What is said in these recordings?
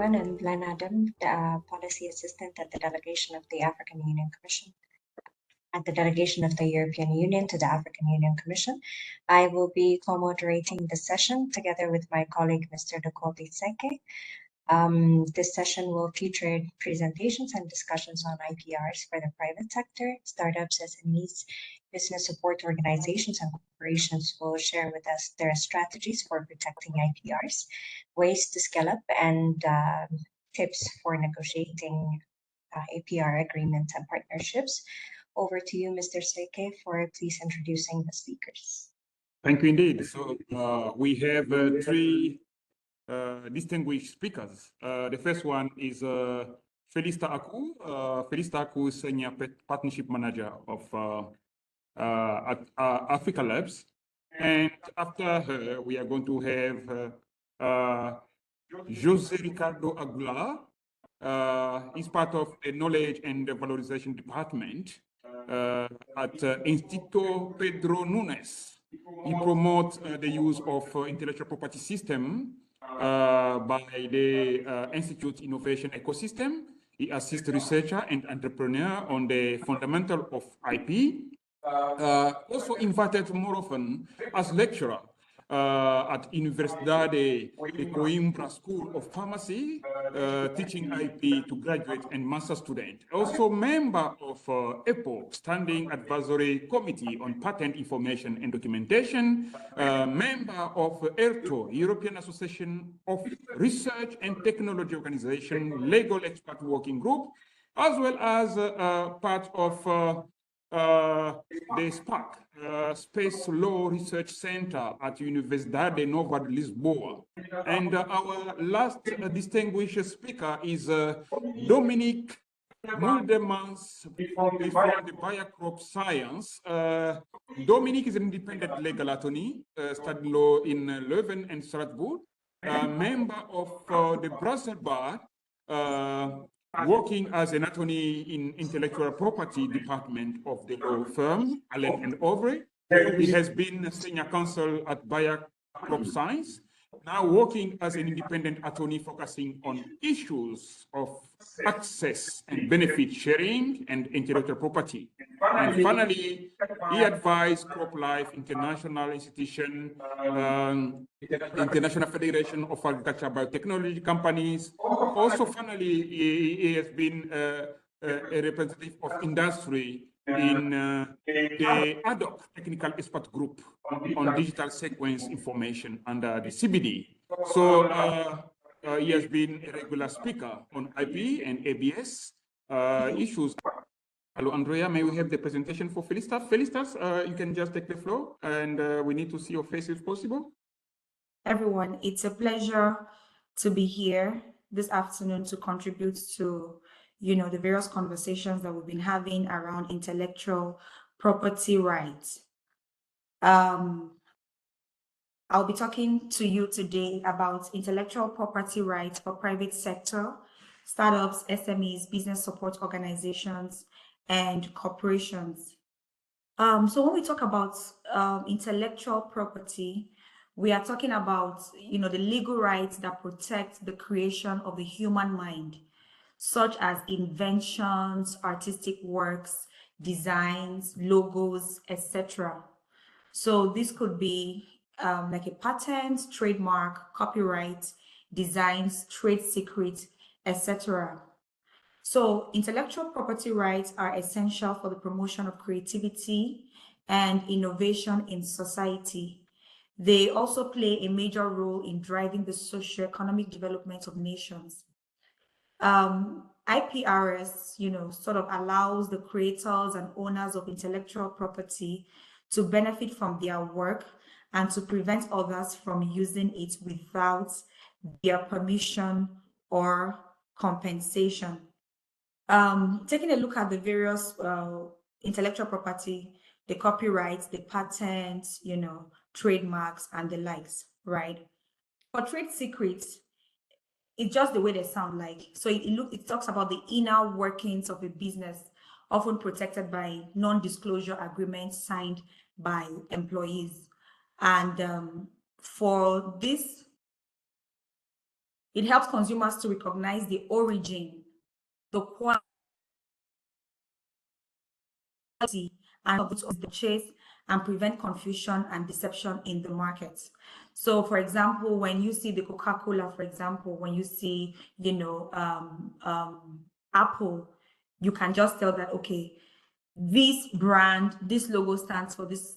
everyone. I'm Glenn Adam, Policy Assistant at the Delegation of the African Union Commission, at the Delegation of the European Union to the African Union Commission. I will be co-moderating the session together with my colleague, Mr. Dukobi Seke. This session will feature presentations and discussions on IPRs for the private sector. Startups, SMEs, business support organizations, and corporations will share with us their strategies for protecting IPRs, ways to scale up, and tips for negotiating APR agreements and partnerships. Over to you, Mr. Seke, for please introducing the speakers. Thank you indeed. So we have three distinguished speakers. The first one is Felista Aku. Felista Aku is Senior Partnership Manager of at Africa Labs. And after her, we are going to have Jose Ricardo Aguilar. He's part of the Knowledge and the Valorization Department at Instituto Pedro Nunes. He promotes the use of intellectual property system by the Institute Innovation Ecosystem. He assists researcher and entrepreneur on the fundamental of IP. Also invited more often as lecturer at Universidad de Coimbra School of Pharmacy, teaching IP to graduate and master student. Also member of EPO, Standing Advisory Committee on Patent Information and Documentation, member of ERTO, European Association of Research and Technology Organization, Legal Expert Working Group, as well as part of the SPAC, Space Law Research Center at Universidade Nova de Lisboa. And our last distinguished speaker is Dominique Muldemans from the Biocrop Science. Dominique is an independent legal attorney, studied law in Leuven and Strasbourg, member of the Brussels Bar, working as an attorney in intellectual property department of the law firm, Allen and Overy. He has been a senior counsel at Biocrop Science, now working as an independent attorney focusing on issues of access and benefit sharing and intellectual property. And finally, he advised CropLife International Institution, International Federation of Agricultural Biotechnology Companies. Also, finally, he has been a representative of industry in the ad hoc technical expert group on digital sequence information under the CBD. So he has been a regular speaker on IP and ABS issues. Hello, Andrea, may we have the presentation for Felista? Felistas, you can just take the floor, and we need to see your face if possible. Everyone, it's a pleasure to be here this afternoon to contribute to, the various conversations that we've been having around intellectual property rights. I'll be talking to you today about intellectual property rights for private sector, startups, SMEs, business support organizations, and corporations. So when we talk about intellectual property, we are talking about, the legal rights that protect the creation of the human mind, such as inventions, artistic works, designs, logos, etc. So this could be like a patent, trademark, copyright, designs, trade secret, etc. So intellectual property rights are essential for the promotion of creativity and innovation in society. They also play a major role in driving the socio-economic development of nations. IPRs, sort of allows the creators and owners of intellectual property to benefit from their work and to prevent others from using it without their permission or compensation. Taking a look at the various intellectual property, the copyrights, the patents, trademarks, and the likes, right? For trade secrets, it's just the way they sound like. So it talks about the inner workings of a business, often protected by non-disclosure agreements signed by employees. And for this It helps consumers to recognize the origin, the quality, and purchase and prevent confusion and deception in the market. So, for example, when you see the Coca-Cola, for example, when you see, Apple, you can just tell that, okay, this brand, this logo stands for this,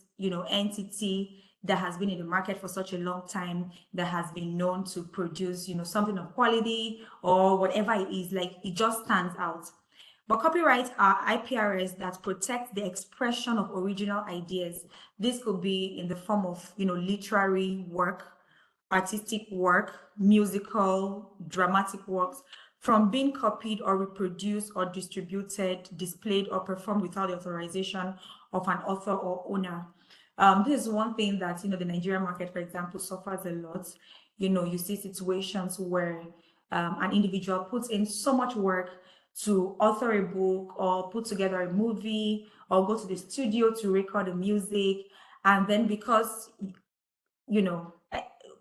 entity that has been in the market for such a long time, that has been known to produce, something of quality or whatever it is, like it just stands out. But copyrights are IPRs that protect the expression of original ideas. This could be in the form of, literary work, artistic work, musical, dramatic works, from being copied or reproduced or distributed, displayed or performed without the authorization of an author or owner. This is one thing that, the Nigerian market, for example, suffers a lot. You see situations where an individual puts in so much work to author a book or put together a movie or go to the studio to record the music. And then because,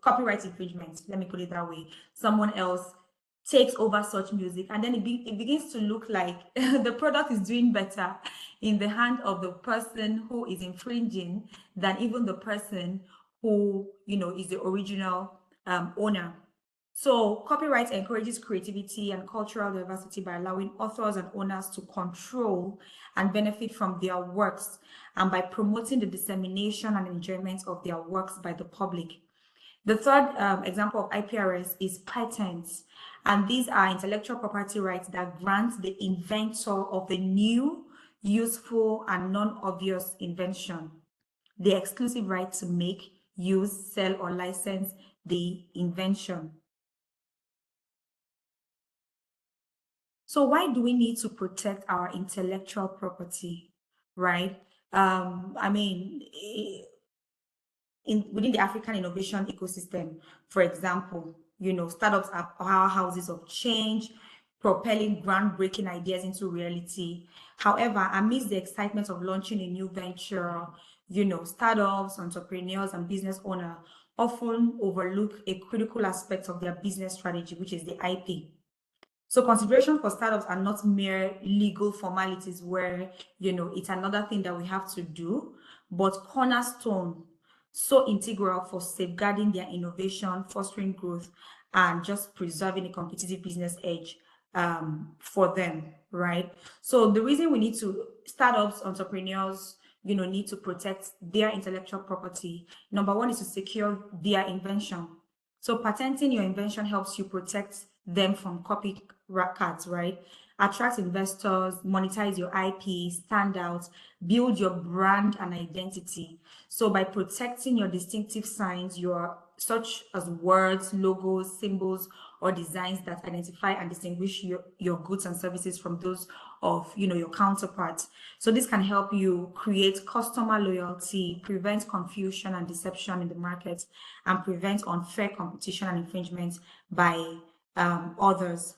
copyright infringement, let me put it that way, someone else takes over such music, and then it begins to look like the product is doing better in the hand of the person who is infringing than even the person who, is the original owner. So copyright encourages creativity and cultural diversity by allowing authors and owners to control and benefit from their works, and by promoting the dissemination and enjoyment of their works by the public. The third example of IPRs is patents, and these are intellectual property rights that grant the inventor of a new, useful, and non-obvious invention the exclusive right to make, use, sell, or license the invention. So why do we need to protect our intellectual property, right? Within the African innovation ecosystem, for example, startups are powerhouses of change, propelling groundbreaking ideas into reality. However, amidst the excitement of launching a new venture, startups, entrepreneurs, and business owners often overlook a critical aspect of their business strategy, which is the IP. So consideration for startups are not mere legal formalities where, it's another thing that we have to do, but cornerstone, so integral for safeguarding their innovation, fostering growth, and just preserving a competitive business edge for them, right? So the reason we need to, startups, entrepreneurs, need to protect their intellectual property. Number one is to secure their invention. So patenting your invention helps you protect them from copycats, right? Attract investors, monetize your IP, stand out, build your brand and identity. So by protecting your distinctive signs, such as words, logos, symbols, or designs that identify and distinguish your goods and services from those of your counterparts. So this can help you create customer loyalty, prevent confusion and deception in the market, and prevent unfair competition and infringement by others.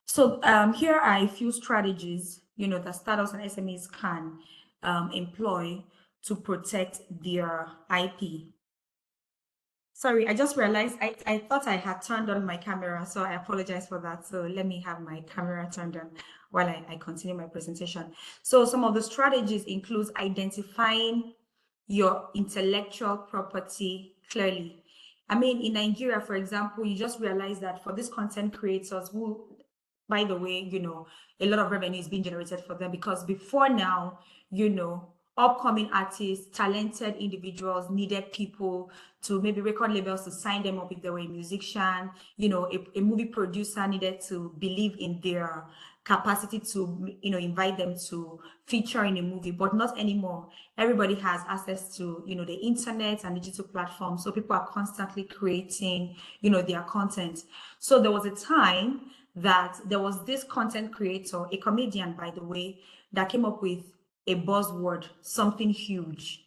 So here are a few strategies, that startups and SMEs can employ to protect their IP. Sorry, I just realized I thought I had turned on my camera, so I apologize for that. So let me have my camera turned on while I continue my presentation. So some of the strategies includes identifying your intellectual property clearly. In Nigeria, for example, you just realize that for these content creators who, by the way, a lot of revenue is being generated for them, because before now, upcoming artists, talented individuals needed people to maybe record labels to sign them up if they were a musician. A movie producer needed to believe in their capacity to, invite them to feature in a movie, but not anymore. Everybody has access to, the internet and digital platforms. So people are constantly creating, their content. So there was a time that there was this content creator, a comedian, by the way, that came up with a buzzword, something huge.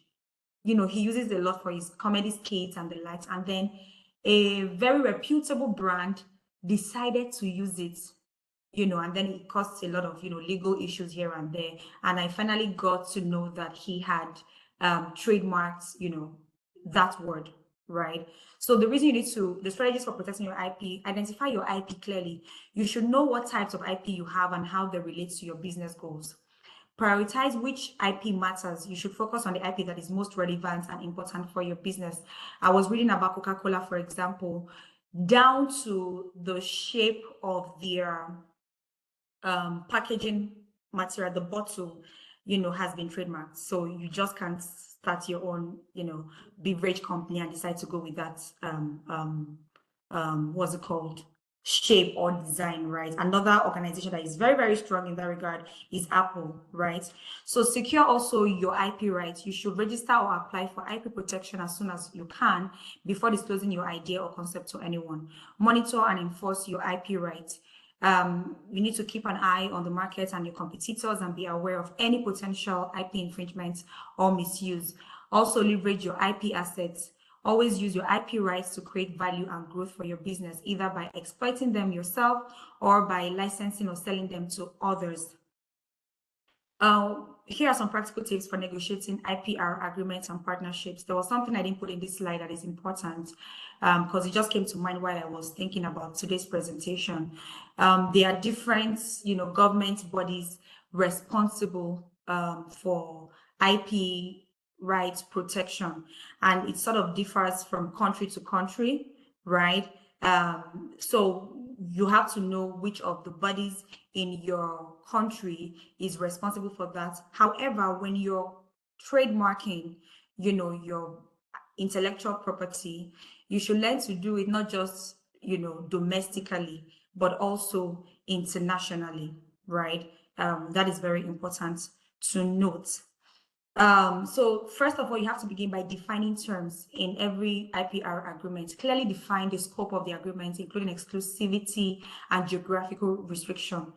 He uses a lot for his comedy skits and the likes. And then a very reputable brand decided to use it, and then it caused a lot of, legal issues here and there. And I finally got to know that he had trademarked, that word. right? So the reason you need to, the strategies for protecting your IP, identify your IP clearly. You should know what types of IP you have and how they relate to your business goals. Prioritize which IP matters. You should focus on the IP that is most relevant and important for your business. I was reading about Coca-Cola, for example, down to the shape of their packaging material, the bottle, has been trademarked. So you just can't start your own, beverage company and decide to go with that, what's it called? Shape or design, right? Another organization that is very, very strong in that regard is Apple, right? So secure also your IP rights. You should register or apply for IP protection as soon as you can before disclosing your idea or concept to anyone. Monitor and enforce your IP rights. You need to keep an eye on the market and your competitors and be aware of any potential IP infringements or misuse. Also leverage your IP assets. Always use your IP rights to create value and growth for your business, either by exploiting them yourself or by licensing or selling them to others. Here are some practical tips for negotiating IPR agreements and partnerships. There was something I didn't put in this slide that is important because it just came to mind while I was thinking about today's presentation. There are different, government bodies responsible for IP rights protection, and it sort of differs from country to country, right? So you have to know which of the bodies in your country is responsible for that. However, when you're trademarking, your intellectual property, you should learn to do it not just, domestically, but also internationally, right? That is very important to note. So first of all, you have to begin by defining terms in every IPR agreement. Clearly define the scope of the agreement, including exclusivity and geographical restriction.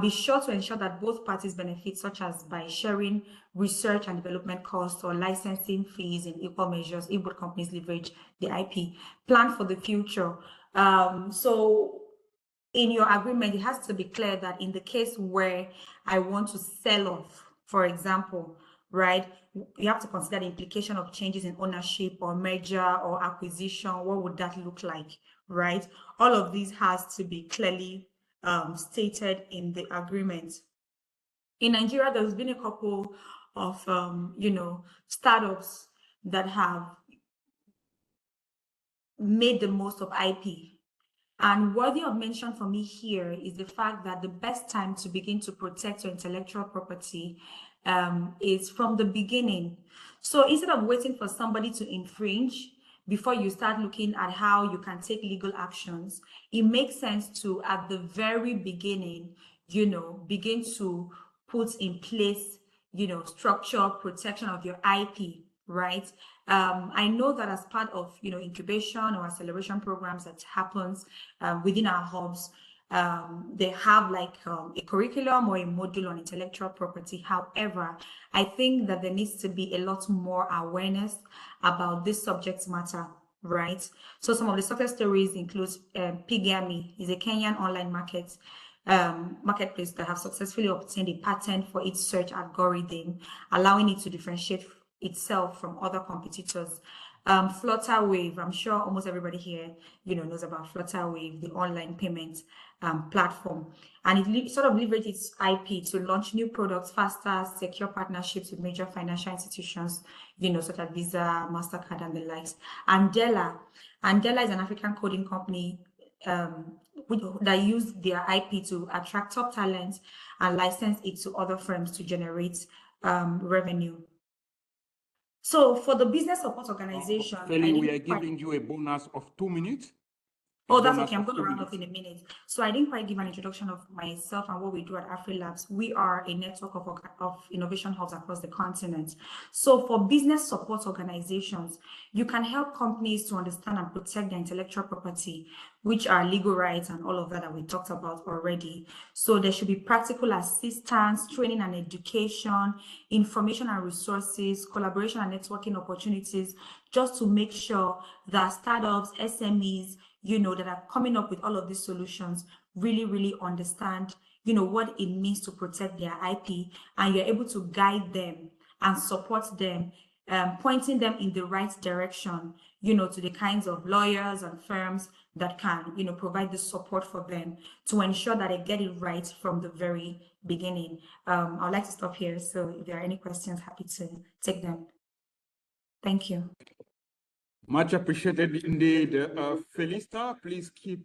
Be sure to ensure that both parties benefit, such as by sharing research and development costs or licensing fees in equal measures if both companies leverage the IP. Plan for the future. So in your agreement, it has to be clear that in the case where I want to sell off, for example, right, you have to consider the implication of changes in ownership or merger or acquisition. What would that look like, right? All of these has to be clearly stated in the agreement. In Nigeria, there's been a couple of, startups that have made the most of IP. And worthy of mention for me here is the fact that the best time to begin to protect your intellectual property is from the beginning. So instead of waiting for somebody to infringe before you start looking at how you can take legal actions, it makes sense to, at the very beginning, begin to put in place, structure, protection of your IP, right? I know that as part of, incubation or acceleration programs that happens within our hubs, they have like a curriculum or a module on intellectual property. However, I think that there needs to be a lot more awareness about this subject matter, right? So some of the success stories include Pigami is a Kenyan online marketplace that have successfully obtained a patent for its search algorithm, allowing it to differentiate itself from other competitors. Flutterwave, I'm sure almost everybody here, knows about Flutterwave, the online payment platform. And it sort of leverages its IP to launch new products faster, secure partnerships with major financial institutions, such as Visa, MasterCard, and the likes. Andela is an African coding company that use their IP to attract top talent and license it to other firms to generate revenue. So for the business support organization, Feli, we are giving you a bonus of 2 minutes. Oh, that's okay. I'm going to round off in a minute. So I didn't quite give an introduction of myself and what we do at AfriLabs. We are a network of innovation hubs across the continent. So for business support organizations, you can help companies to understand and protect their intellectual property, which are legal rights and all of that we talked about already. So there should be practical assistance, training and education, information and resources, collaboration and networking opportunities, just to make sure that startups, SMEs, that are coming up with all of these solutions really understand, what it means to protect their IP, and you're able to guide them and support them pointing them in the right direction, to the kinds of lawyers and firms that can, provide the support for them to ensure that they get it right from the very beginning. I'd like to stop here. So if there are any questions, happy to take them. Thank you. Much appreciated indeed. Felista, please keep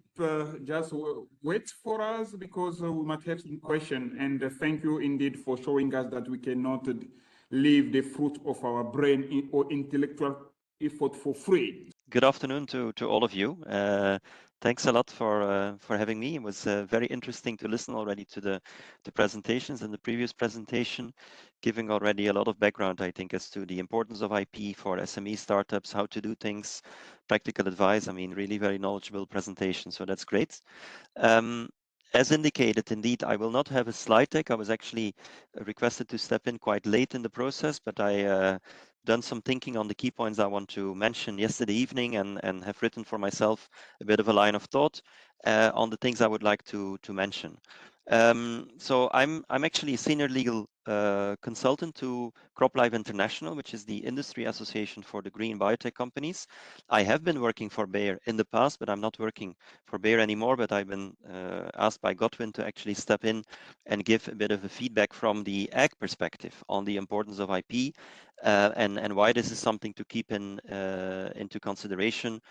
just wait for us because we might have some question. And thank you indeed for showing us that we cannot leave the fruit of our brain or intellectual effort for free. Good afternoon to all of you. Thanks a lot for having me. It was very interesting to listen already to the presentations and the previous presentation, giving already a lot of background, I think, as to the importance of IP for SME startups, how to do things, practical advice. I mean, really very knowledgeable presentation. So that's great. As indicated, indeed, I will not have a slide deck. I was actually requested to step in quite late in the process, but I done some thinking on the key points I want to mention yesterday evening and have written for myself a bit of a line of thought on the things I would like to mention. So I'm actually a senior legal consultant to CropLife International, which is the industry association for the green biotech companies. I have been working for Bayer in the past, but I'm not working for Bayer anymore, but I've been asked by Godwin to actually step in and give a bit of a feedback from the ag perspective on the importance of IP and why this is something to keep into consideration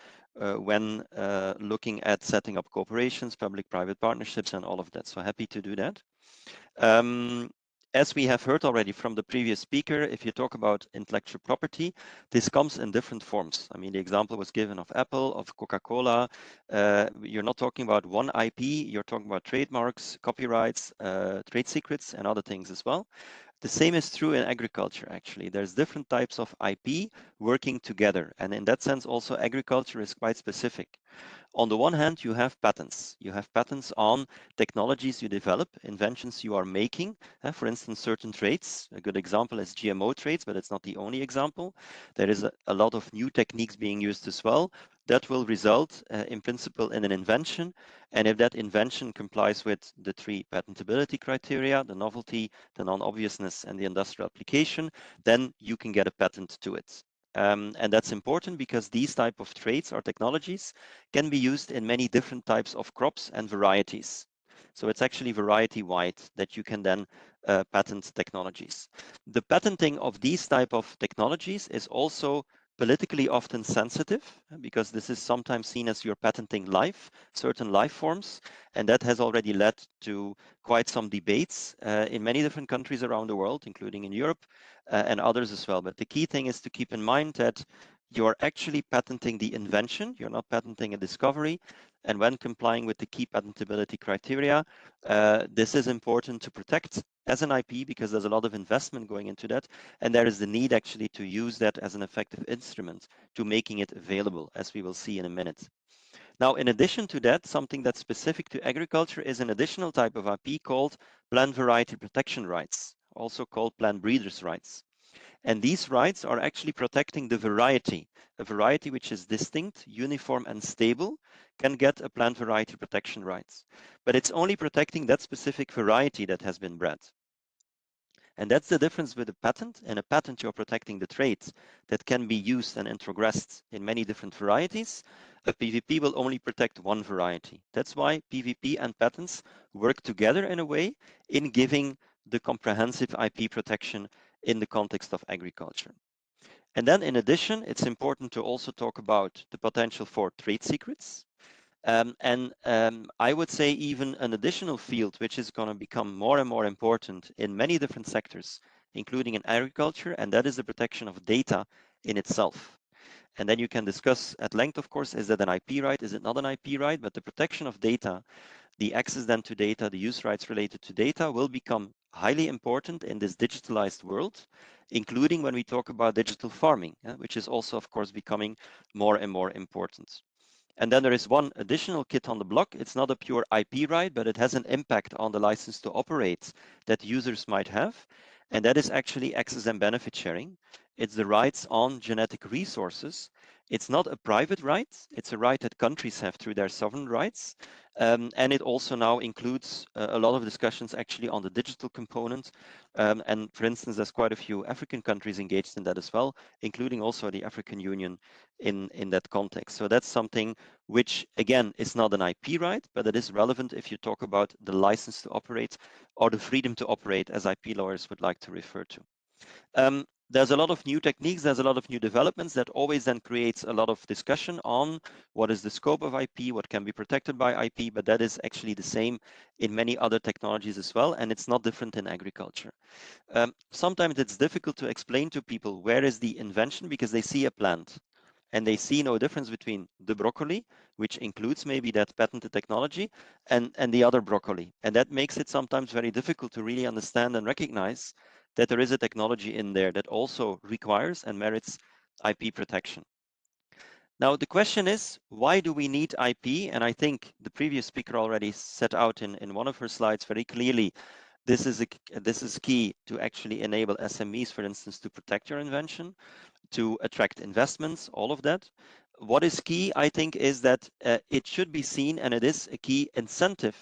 when looking at setting up cooperations, public-private partnerships, and all of that. So happy to do that. As we have heard already from the previous speaker, if you talk about intellectual property, this comes in different forms. I mean, the example was given of Apple, of Coca-Cola. You're not talking about one IP, you're talking about trademarks, copyrights, trade secrets, and other things as well. The same is true in agriculture, actually. There's different types of IP working together. And in that sense, also agriculture is quite specific. On the one hand, you have patents. You have patents on technologies you develop, inventions you are making. For instance, certain traits. A good example is GMO traits, but it's not the only example. There is a lot of new techniques being used as well that will result in principle in an invention. And if that invention complies with the 3 patentability criteria, the novelty, the non-obviousness, and the industrial application, then you can get a patent to it. And that's important because these type of traits or technologies can be used in many different types of crops and varieties. So it's actually variety-wide that you can then patent technologies. The patenting of these type of technologies is also politically often sensitive because this is sometimes seen as you're patenting life, certain life forms, and that has already led to quite some debates in many different countries around the world, including in Europe and others as well. But the key thing is to keep in mind that you're actually patenting the invention, you're not patenting a discovery. And when complying with the key patentability criteria, this is important to protect as an IP because there's a lot of investment going into that. And there is the need actually to use that as an effective instrument to making it available, as we will see in a minute. Now, in addition to that, something that's specific to agriculture is an additional type of IP called plant variety protection rights, also called plant breeders' rights. And these rights are actually protecting the variety. A variety which is distinct, uniform, and stable can get a plant variety protection rights. But it's only protecting that specific variety that has been bred. And that's the difference with a patent. In a patent, you're protecting the traits that can be used and introgressed in many different varieties. A PVP will only protect one variety. That's why PVP and patents work together in a way in giving the comprehensive IP protection in the context of agriculture. And then in addition, it's important to also talk about the potential for trade secrets. I would say even an additional field which is going to become more and more important in many different sectors, including in agriculture, and that is the protection of data in itself. And then you can discuss at length, of course, is that an IP right? Is it not an IP right? But the protection of data, the access then to data, the use rights related to data will become highly important in this digitalized world, including when we talk about digital farming, which is also, of course, becoming more and more important. And then there is one additional kit on the block. It's not a pure IP right, but it has an impact on the license to operate that users might have. And that is actually access and benefit sharing. It's the rights on genetic resources. It's not a private right. It's a right that countries have through their sovereign rights. And it also now includes a lot of discussions actually on the digital component. And for instance, there's quite a few African countries engaged in that as well, including also the African Union in that context. So that's something which, again, is not an IP right, but it is relevant if you talk about the license to operate or the freedom to operate, as IP lawyers would like to refer to. There's a lot of new techniques, there's a lot of new developments that always then creates a lot of discussion on what is the scope of IP, what can be protected by IP, but that is actually the same in many other technologies as well, and it's not different in agriculture. Sometimes it's difficult to explain to people where is the invention because they see a plant and they see no difference between the broccoli, which includes maybe that patented technology, and the other broccoli. And that makes it sometimes very difficult to really understand and recognize that there is a technology in there that also requires and merits IP protection. Now, the question is, why do we need IP? And I think the previous speaker already set out in one of her slides very clearly, this is key to actually enable SMEs, for instance, to protect your invention, to attract investments, all of that. What is key, I think, is that it should be seen, and it is a key incentive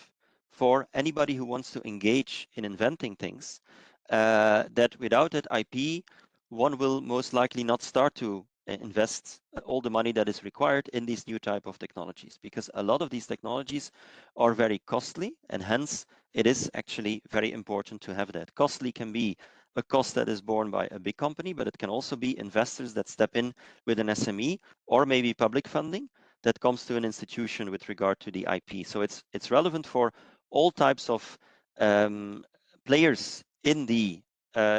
for anybody who wants to engage in inventing things, that without that IP, one will most likely not start to invest all the money that is required in these new type of technologies, because a lot of these technologies are very costly, and hence it is actually very important to have that. Costly can be a cost that is borne by a big company, but it can also be investors that step in with an SME or maybe public funding that comes to an institution with regard to the IP. So it's relevant for all types of players in the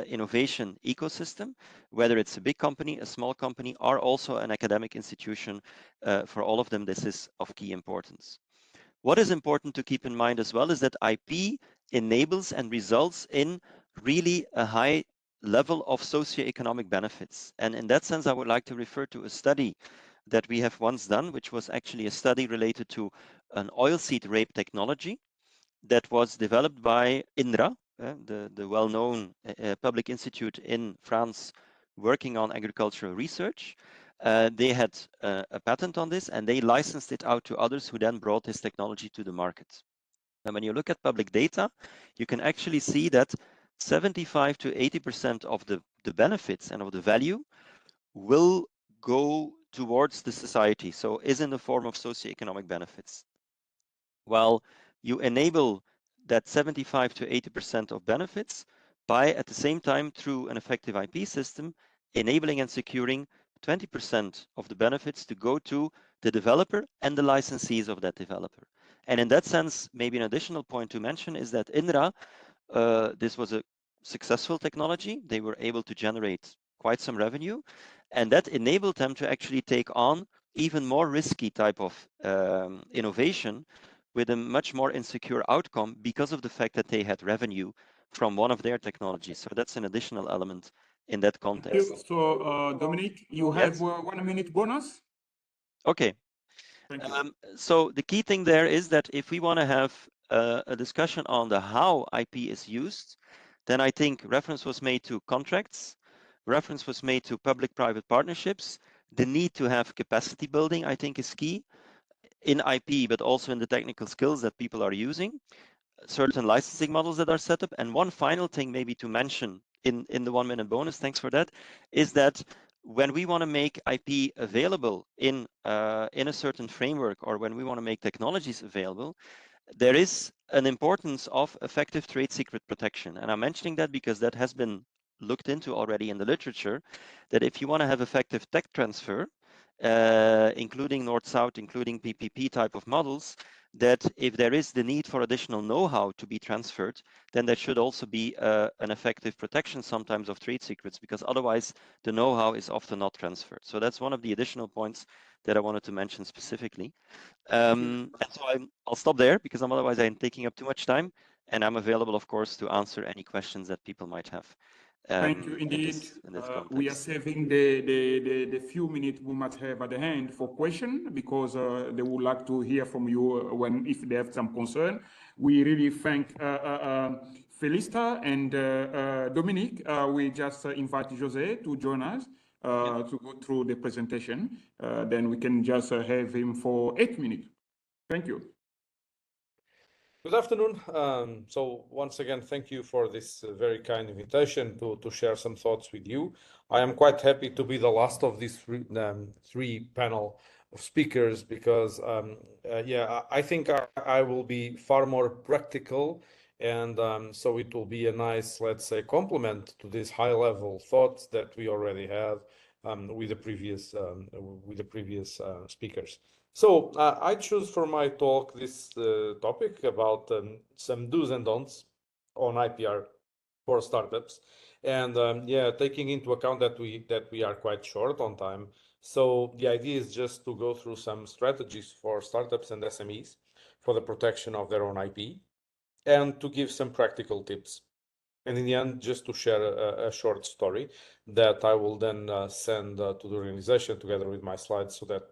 innovation ecosystem, whether it's a big company, a small company, or also an academic institution. For all of them, this is of key importance. What is important to keep in mind as well is that IP enables and results in really a high level of socioeconomic benefits. And in that sense, I would like to refer to a study that we have once done, which was actually a study related to an oilseed rape technology that was developed by INRA, the well-known public institute in France working on agricultural research. They had a patent on this and they licensed it out to others who then brought this technology to the market. And when you look at public data, you can actually see that 75 to 80% of the benefits and of the value will go towards the society, so is in the form of socioeconomic benefits. While you enable that 75 to 80% of benefits by, at the same time, through an effective IP system, enabling and securing 20% of the benefits to go to the developer and the licensees of that developer. And in that sense, maybe an additional point to mention is that INRA, this was a successful technology. They were able to generate quite some revenue, and that enabled them to actually take on even more risky type of innovation with a much more insecure outcome because of the fact that they had revenue from one of their technologies. So that's an additional element in that context. So, Dominique, you have Yes. 1 minute bonus? Okay. Thank you. So the key thing there is that if we want to have a discussion on the how IP is used, then I think reference was made to contracts, reference was made to public-private partnerships. The need to have capacity building, I think, is key in IP, but also in the technical skills that people are using, certain licensing models that are set up. And one final thing maybe to mention in the 1 minute bonus, thanks for that, is that when we want to make IP available in a certain framework, or when we want to make technologies available, there is an importance of effective trade secret protection. And I'm mentioning that because that has been looked into already in the literature, that if you want to have effective tech transfer, including North-South, including PPP type of models, that if there is the need for additional know-how to be transferred, then there should also be an effective protection sometimes of trade secrets, because otherwise the know-how is often not transferred. So that's one of the additional points that I wanted to mention specifically. And so I'll stop there because otherwise I'm taking up too much time, and I'm available, of course, to answer any questions that people might have. Thank you indeed. In this context. We are saving the few minutes we might have at the end for question, because they would like to hear from you if they have some concern. We really thank Felista and Dominique, we just invite Jose to join us to go through the presentation. Then we can just have him for 8 minutes. Thank you. Good afternoon. So once again, thank you for this very kind invitation to share some thoughts with you. I am quite happy to be the last of these three panel of speakers because, yeah, I think I will be far more practical, and so it will be a nice, let's say, complement to these high-level thoughts that we already have with the previous speakers. So I choose for my talk this topic about some do's and don'ts on IPR for startups, and yeah, taking into account that we are quite short on time. So the idea is just to go through some strategies for startups and SMEs for the protection of their own IP, and to give some practical tips. And in the end, just to share a short story that I will then send to the organization together with my slides so that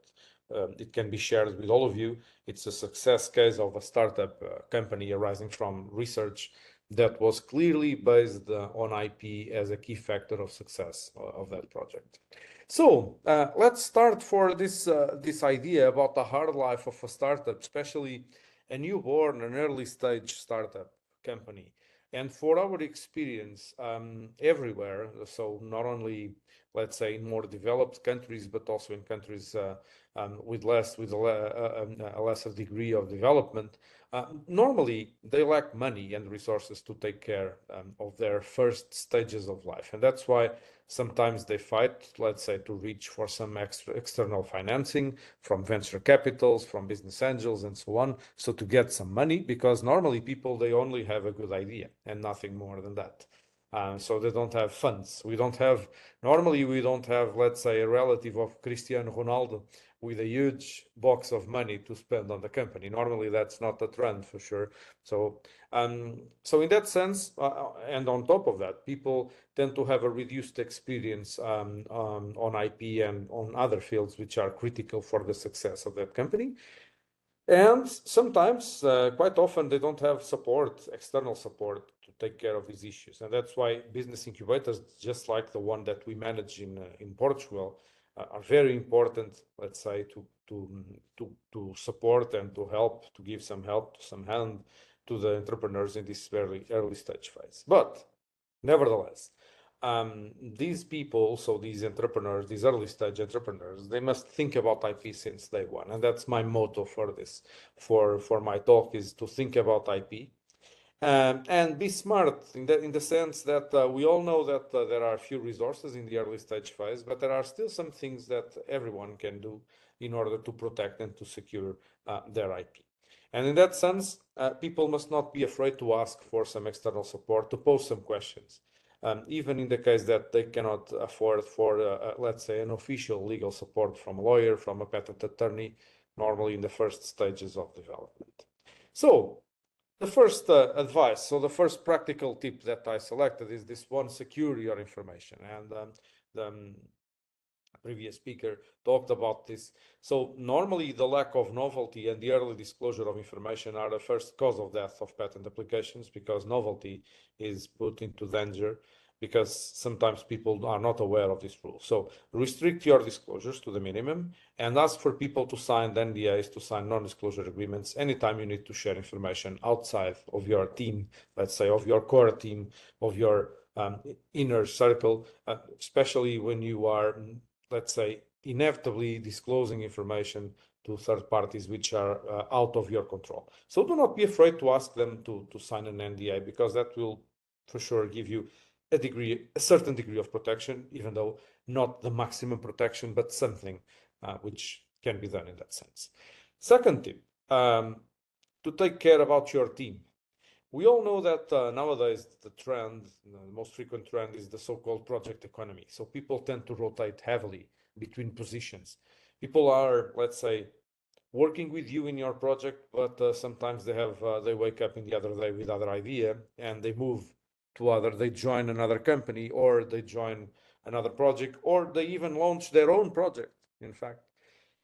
it can be shared with all of you. It's a success case of a startup company arising from research that was clearly based on IP as a key factor of success of that project. So let's start for this idea about the hard life of a startup, especially a newborn, an early stage startup company. And for our experience everywhere, so not only, let's say, in more developed countries, but also in countries with a lesser degree of development, normally they lack money and resources to take care of their first stages of life. And that's why sometimes they fight, let's say, to reach for some external financing from venture capitals, from business angels, and so on. So to get some money, because normally people, they only have a good idea and nothing more than that. So they don't have funds. Normally we don't have, let's say, a relative of Cristiano Ronaldo with a huge box of money to spend on the company. Normally that's not a trend for sure. So in that sense, and on top of that, people tend to have a reduced experience on IP and on other fields which are critical for the success of that company. And sometimes, quite often, they don't have support, external support, to take care of these issues. And that's why business incubators, just like the one that we manage in Portugal, are very important, let's say, to support and to help, to give some help, some hand to the entrepreneurs in this very early stage phase. But nevertheless, these people, so these entrepreneurs, these early stage entrepreneurs, they must think about IP since day one. And that's my motto for this, for my talk, is to think about IP. And be smart in the sense that we all know that there are few resources in the early stage phase, but there are still some things that everyone can do in order to protect and to secure their IP. And in that sense, people must not be afraid to ask for some external support, to pose some questions. Even in the case that they cannot afford for, let's say, an official legal support from a lawyer, from a patent attorney, normally in the first stages of development. So the first advice, so the first practical tip that I selected is this one: secure your information. And the previous speaker talked about this. So normally the lack of novelty and the early disclosure of information are the first cause of death of patent applications, because novelty is put into danger because sometimes people are not aware of this rule. So restrict your disclosures to the minimum and ask for people to sign NDAs, to sign non-disclosure agreements anytime you need to share information outside of your team, let's say of your core team, of your inner circle, especially when you are, let's say, inevitably disclosing information to third parties which are out of your control. So do not be afraid to ask them to sign an NDA, because that will for sure give you a certain degree of protection, even though not the maximum protection, but something which can be done in that sense. Second tip, to take care about your team. We all know that nowadays the most frequent trend is the so-called project economy. So people tend to rotate heavily between positions. People are, let's say, working with you in your project, but sometimes they wake up in the other day with other idea and they move they join another company, or they join another project, or they even launch their own project, in fact.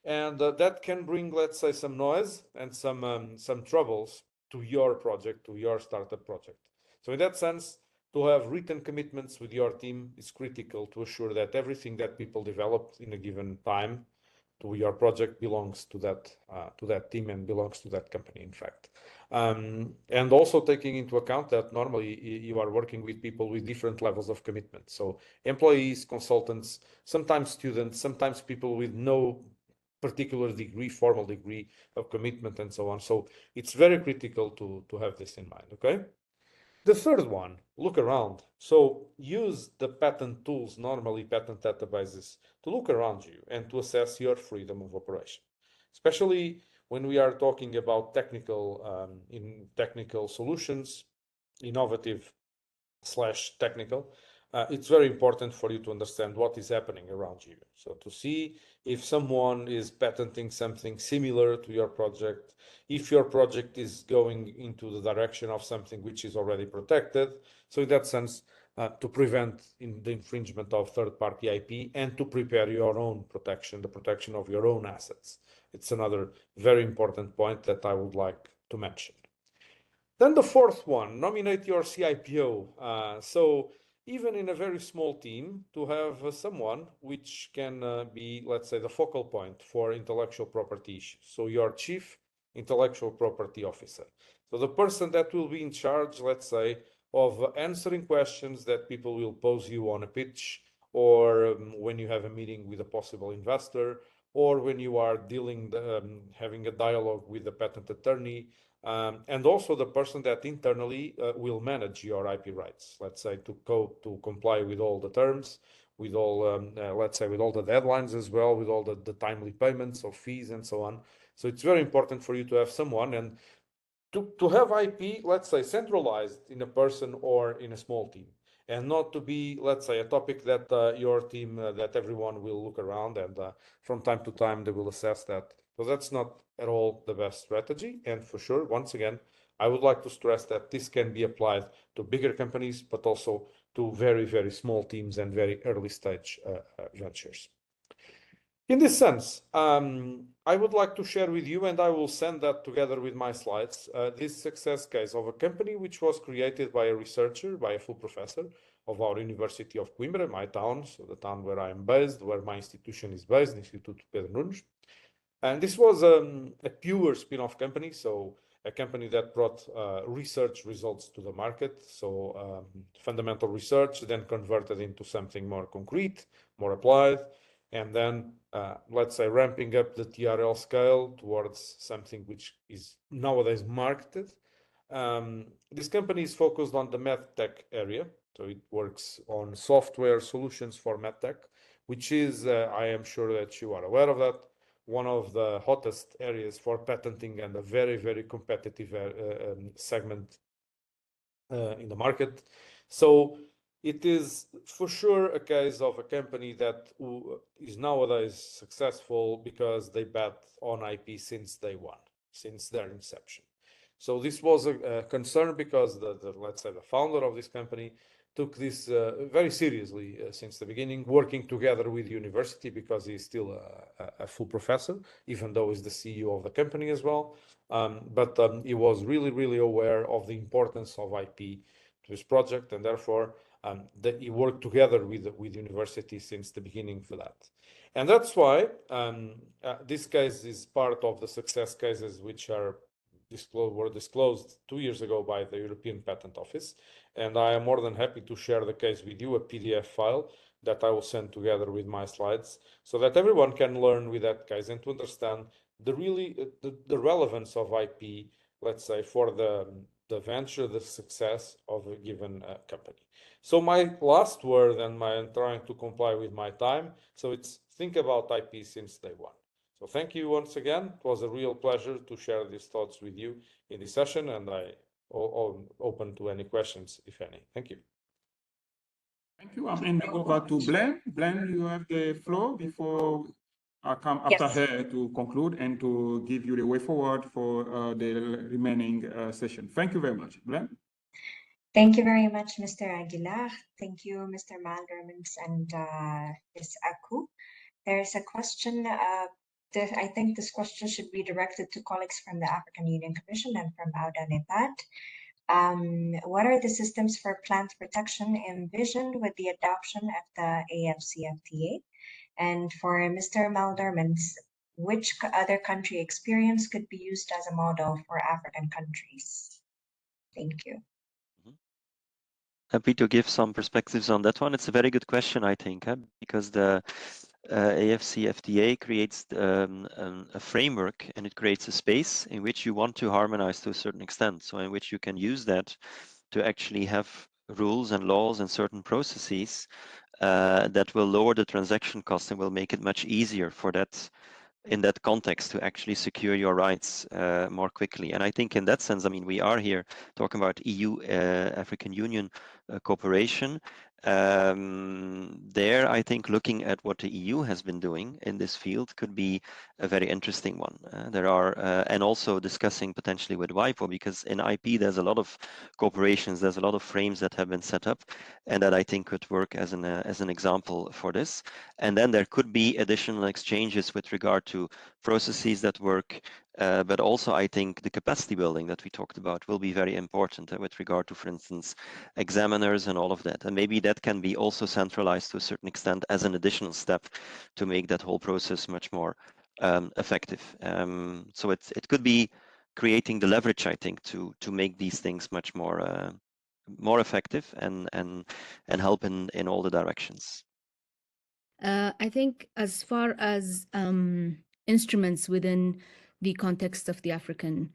And that can bring, let's say, some noise and some troubles to your project, to your startup project. So in that sense, to have written commitments with your team is critical to assure that everything that people develop in a given time to your project belongs to that team and belongs to that company, in fact. And also taking into account that normally you are working with people with different levels of commitment. So employees, consultants, sometimes students, sometimes people with no particular degree, formal degree of commitment and so on. So it's very critical to have this in mind, okay? The third one, look around. So use the patent tools, normally patent databases, to look around you and to assess your freedom of operation, especially when we are talking about technical solutions, innovative / technical. It's very important for you to understand what is happening around you. So to see if someone is patenting something similar to your project, if your project is going into the direction of something which is already protected. So in that sense, to prevent the infringement of third-party IP and to prepare your own protection, the protection of your own assets. It's another very important point that I would like to mention. Then the fourth one, nominate your CIPO. So even in a very small team, to have someone which can be, let's say, the focal point for intellectual property issues. So your chief intellectual property officer. So the person that will be in charge, let's say, of answering questions that people will pose you on a pitch, or when you have a meeting with a possible investor, or when you are having a dialogue with a patent attorney, and also the person that internally will manage your IP rights, let's say, to comply with all the terms, with all, let's say, with all the deadlines as well, with all the timely payments of fees and so on. So it's very important for you to have someone and to have IP, let's say, centralized in a person or in a small team, and not to be, let's say, a topic that your team, that everyone will look around and from time to time they will assess that. So that's not at all the best strategy. And for sure, once again, I would like to stress that this can be applied to bigger companies, but also to very, very small teams and very early stage ventures. In this sense, I would like to share with you, and I will send that together with my slides, this success case of a company which was created by a researcher, by a full professor of our University of Coimbra, my town, so the town where I am based, where my institution is based, Instituto Pedro Nunes. And this was a pure spin-off company, so a company that brought research results to the market. So fundamental research, then converted into something more concrete, more applied, and then let's say ramping up the TRL scale towards something which is nowadays marketed. This company is focused on the medtech area, so it works on software solutions for medtech, which is, I am sure that you are aware of that, one of the hottest areas for patenting and a very, very competitive segment in the market. So it is for sure a case of a company that is nowadays successful because they bet on IP since day one, since their inception. So this was a concern because let's say the founder of this company took this very seriously since the beginning, working together with the university because he's still a full professor, even though he's the CEO of the company as well. But he was really, really aware of the importance of IP to his project, and therefore that he worked together with the university since the beginning for that. And that's why this case is part of the success cases which were disclosed 2 years ago by the European Patent Office. And I am more than happy to share the case with you, a PDF file that I will send together with my slides, so that everyone can learn with that case and to understand the relevance of IP, let's say, for the venture, the success of a given company. So my last word, and I'm trying to comply with my time, so it's think about IP since day one. So thank you once again. It was a real pleasure to share these thoughts with you in this session, and I open to any questions, if any. Thank you. Thank you. I'm handing over to Blaine. Blaine, you have the floor before I come after her to conclude and to give you the way forward for the remaining session. Thank you very much. Blaine? Thank you very much, Mr. Aguilar. Thank you, Mr. Maldermans and Ms. Aku. There's a question. I think this question should be directed to colleagues from the African Union Commission and from Auda Nepat. What are the systems for plant protection envisioned with the adoption of the AFCFTA? And for Mr. Maldermans, which other country experience could be used as a model for African countries? Thank you. Happy to give some perspectives on that one. It's a very good question, I think, because the AFCFTA creates a framework, and it creates a space in which you want to harmonize to a certain extent. So in which you can use that to actually have rules and laws and certain processes that will lower the transaction cost and will make it much easier for that in that context to actually secure your rights more quickly. And I think in that sense, I mean, we are here talking about EU, African Union cooperation. There, I think looking at what the EU has been doing in this field could be a very interesting one. There are, and also discussing potentially with WIPO, because in IP, there's a lot of cooperations, there's a lot of frames that have been set up, and that I think could work as an example for this. And then there could be additional exchanges with regard to processes that work, but also I think the capacity building that we talked about will be very important with regard to, for instance, examiners and all of that. And maybe that can be also centralized to a certain extent as an additional step to make that whole process much more effective. So it could be creating the leverage, I think, to make these things much more effective and help in all the directions. I think as far as instruments within the context of the African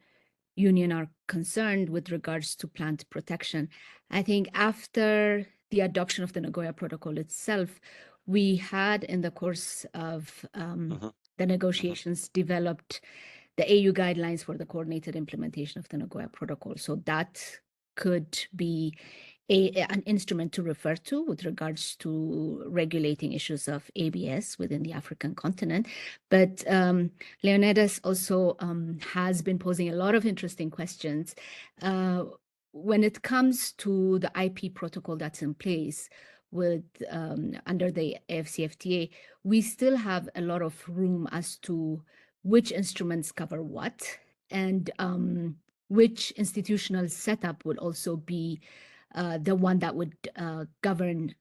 Union are concerned with regards to plant protection, I think after the adoption of the Nagoya Protocol itself, we had in the course of the negotiations developed the AU guidelines for the coordinated implementation of the Nagoya Protocol. So that could be an instrument to refer to with regards to regulating issues of ABS within the African continent. But Leonidas also has been posing a lot of interesting questions. When it comes to the IP protocol that's in place with under the AFCFTA, we still have a lot of room as to which instruments cover what, and which institutional setup would also be the one that would govern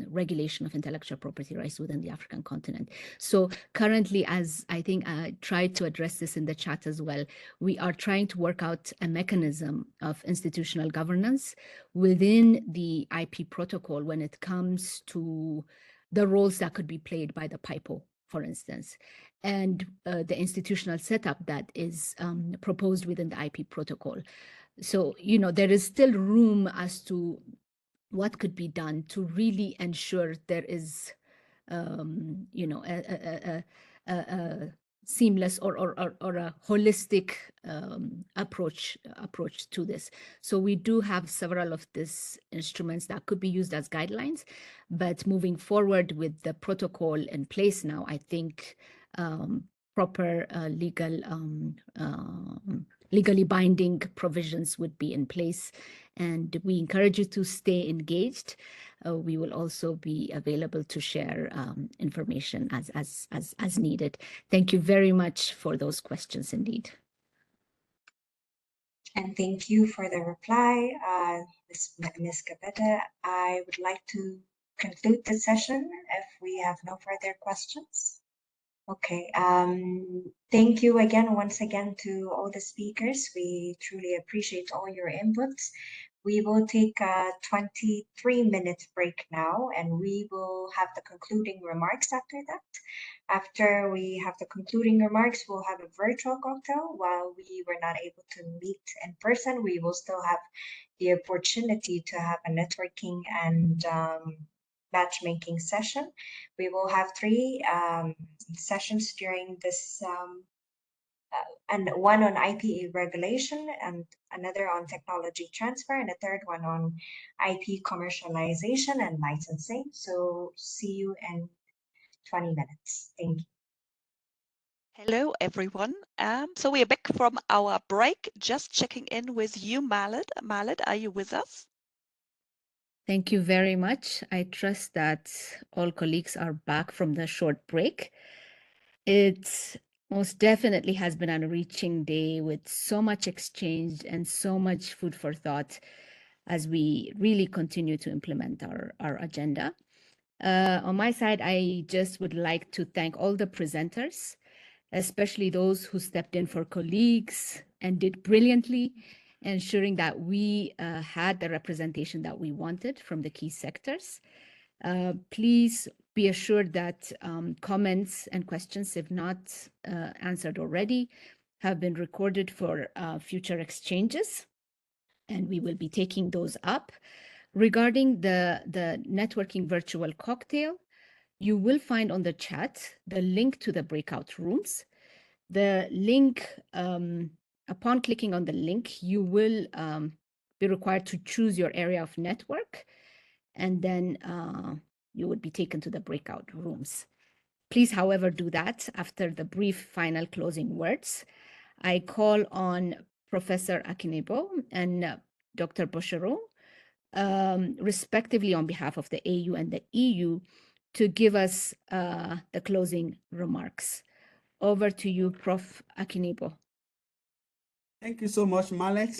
regulation of intellectual property rights within the African continent. So currently, as I think I tried to address this in the chat as well, we are trying to work out a mechanism of institutional governance within the IP protocol when it comes to the roles that could be played by the PIPO, for instance, and the institutional setup that is proposed within the IP protocol. So, you know, there is still room as to what could be done to really ensure there is, you know, a seamless or a holistic approach to this. So we do have several of these instruments that could be used as guidelines, but moving forward with the protocol in place now, I think proper legally binding provisions would be in place, and we encourage you to stay engaged. We will also be available to share information as needed. Thank you very much for those questions indeed. And thank you for the reply, Ms. Capeta. I would like to conclude the session if we have no further questions. Okay, thank you again, once again, to all the speakers. We truly appreciate all your inputs. We will take a 23-minute break now, and we will have the concluding remarks after that. After we have the concluding remarks, we'll have a virtual cocktail. While we were not able to meet in person, we will still have the opportunity to have a networking and matchmaking session. We will have 3 sessions during this, and one on IP regulation, and another on technology transfer, and a third one on IP commercialization and licensing. So see you in 20 minutes. Thank you. Hello, everyone. So we are back from our break. Just checking in with you, Maled. Maled, are you with us? Thank you very much. I trust that all colleagues are back from the short break. It's Most definitely has been an enriching day with so much exchange and so much food for thought as we really continue to implement our agenda. On my side, I just would like to thank all the presenters, especially those who stepped in for colleagues and did brilliantly, ensuring that we had the representation that we wanted from the key sectors. Please be assured that comments and questions, if not answered already, have been recorded for future exchanges, and we will be taking those up. Regarding the networking virtual cocktail, you will find on the chat the link to the breakout rooms. The link, upon clicking on the link, you will be required to choose your area of network, and then you would be taken to the breakout rooms. Please, however, do that after the brief final closing words. I call on Professor Akinebo and Dr. Bocheron, respectively on behalf of the AU and the EU, to give us the closing remarks. Over to you, Prof. Akinebo. Thank you so much, Malek.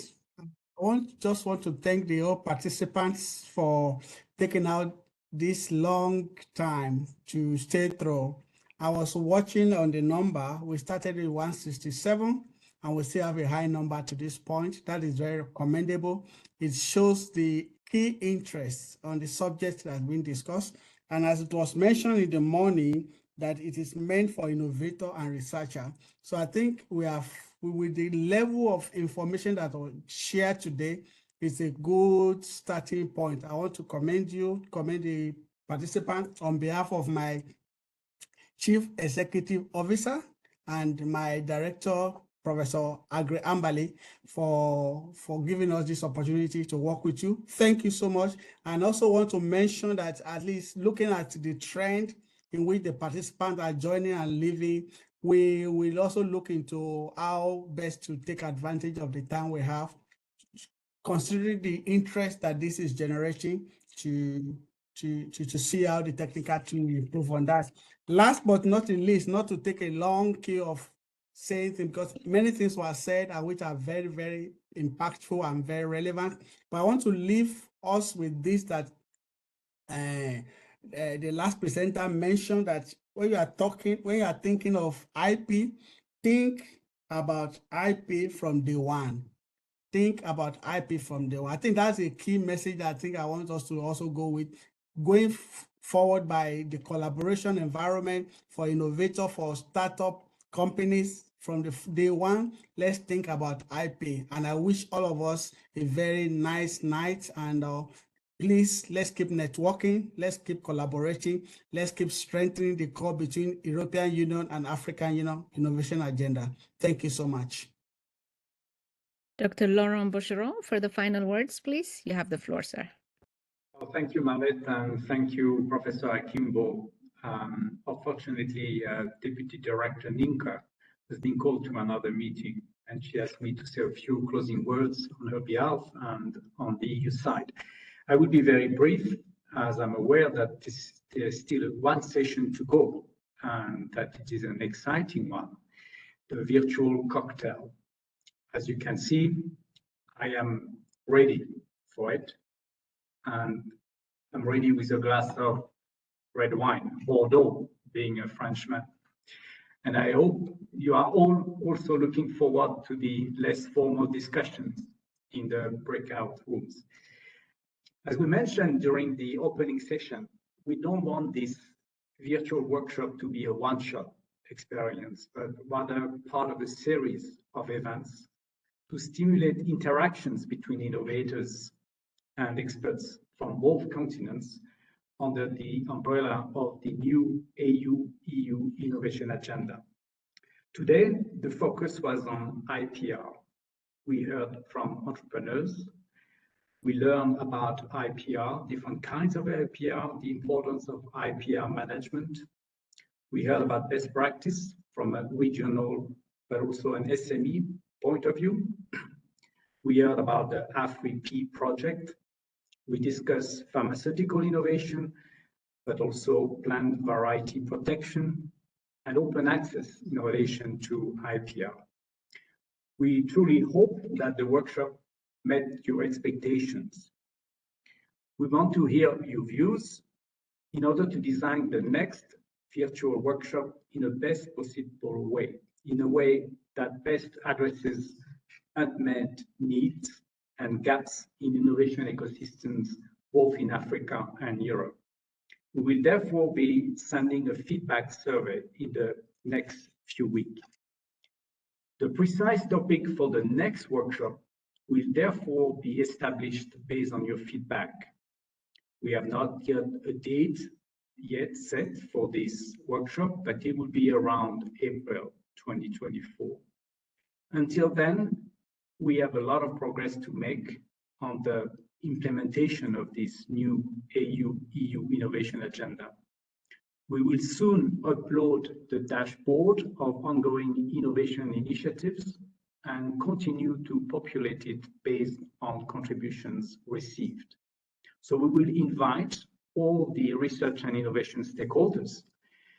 Just want to thank the all participants for taking out this long time to stay through. I was watching on the number. We started with 167, and we still have a high number to this point. That is very commendable. It shows the key interest on the subject that has been discussed. And as it was mentioned in the morning, that it is meant for innovator and researcher. So I think we have, with the level of information that was shared today, it's a good starting point. I want to commend you, commend the participants on behalf of my Chief Executive Officer and my Director, Professor Agre Ambali, for giving us this opportunity to work with you. Thank you so much. And also want to mention that, at least looking at the trend in which the participants are joining and leaving, we will also look into how best to take advantage of the time we have, considering the interest that this is generating, to see how the technical team will improve on that. Last but not least, not to take a long queue of saying things, because many things were said and which are very, very impactful and very relevant. But I want to leave us with this, that the last presenter mentioned that when you are thinking of IP, think about IP from day one. Think about IP from day one. I think that's a key message that I think I want us to also go with, going forward by the collaboration environment for innovator, for startup companies from the day one. Let's think about IP. And I wish all of us a very nice night. And please, let's keep networking, let's keep collaborating, let's keep strengthening the core between European Union and African Union innovation agenda. Thank you so much. Dr. Laurent Bocheron, for the final words, please. You have the floor, sir. Well, thank you, Malet, and thank you, Professor Akimbo. Unfortunately, Deputy Director Ninka has been called to another meeting, and she asked me to say a few closing words on her behalf and on the EU side. I will be very brief, as I'm aware that there's still one session to go, and that it is an exciting one, the virtual cocktail. As you can see, I am ready for it, and I'm ready with a glass of red wine, Bordeaux, being a Frenchman. And I hope you are all also looking forward to the less formal discussions in the breakout rooms. As we mentioned during the opening session, we don't want this virtual workshop to be a one-shot experience, but rather part of a series of events to stimulate interactions between innovators and experts from both continents under the umbrella of the new AU-EU innovation agenda. Today, the focus was on IPR. We heard from entrepreneurs. We learned about IPR, different kinds of IPR, the importance of IPR management. We heard about best practice from a regional, but also an SME point of view. We heard about the AFRIP project. We discussed pharmaceutical innovation, but also plant variety protection, and open access in relation to IPR. We truly hope that the workshop met your expectations. We want to hear your views in order to design the next virtual workshop in the best possible way, in a way that best addresses unmet needs and gaps in innovation ecosystems, both in Africa and Europe. We will therefore be sending a feedback survey in the next few weeks. The precise topic for the next workshop will therefore be established based on your feedback. We have not yet a date yet set for this workshop, but it will be around April 2024. Until then, we have a lot of progress to make on the implementation of this new AU-EU innovation agenda. We will soon upload the dashboard of ongoing innovation initiatives and continue to populate it based on contributions received. So we will invite all the research and innovation stakeholders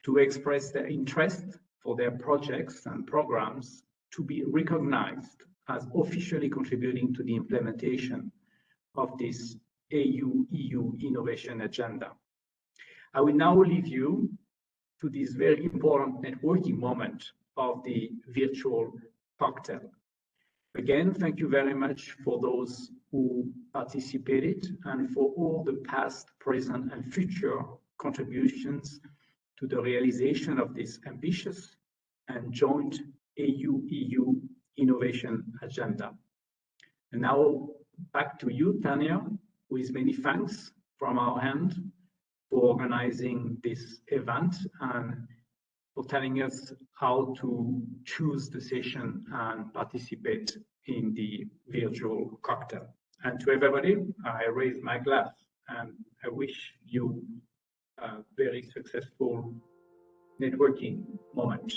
to express their interest for their projects and programs to be recognized as officially contributing to the implementation of this AU-EU innovation agenda. I will now leave you to this very important networking moment of the virtual cocktail. Again, thank you very much for those who participated and for all the past, present, and future contributions to the realization of this ambitious and joint AU-EU innovation agenda. And now back to you, Tanya, with many thanks from our end for organizing this event and for telling us how to choose the session and participate in the virtual cocktail. And to everybody, I raise my glass and I wish you a very successful networking moment.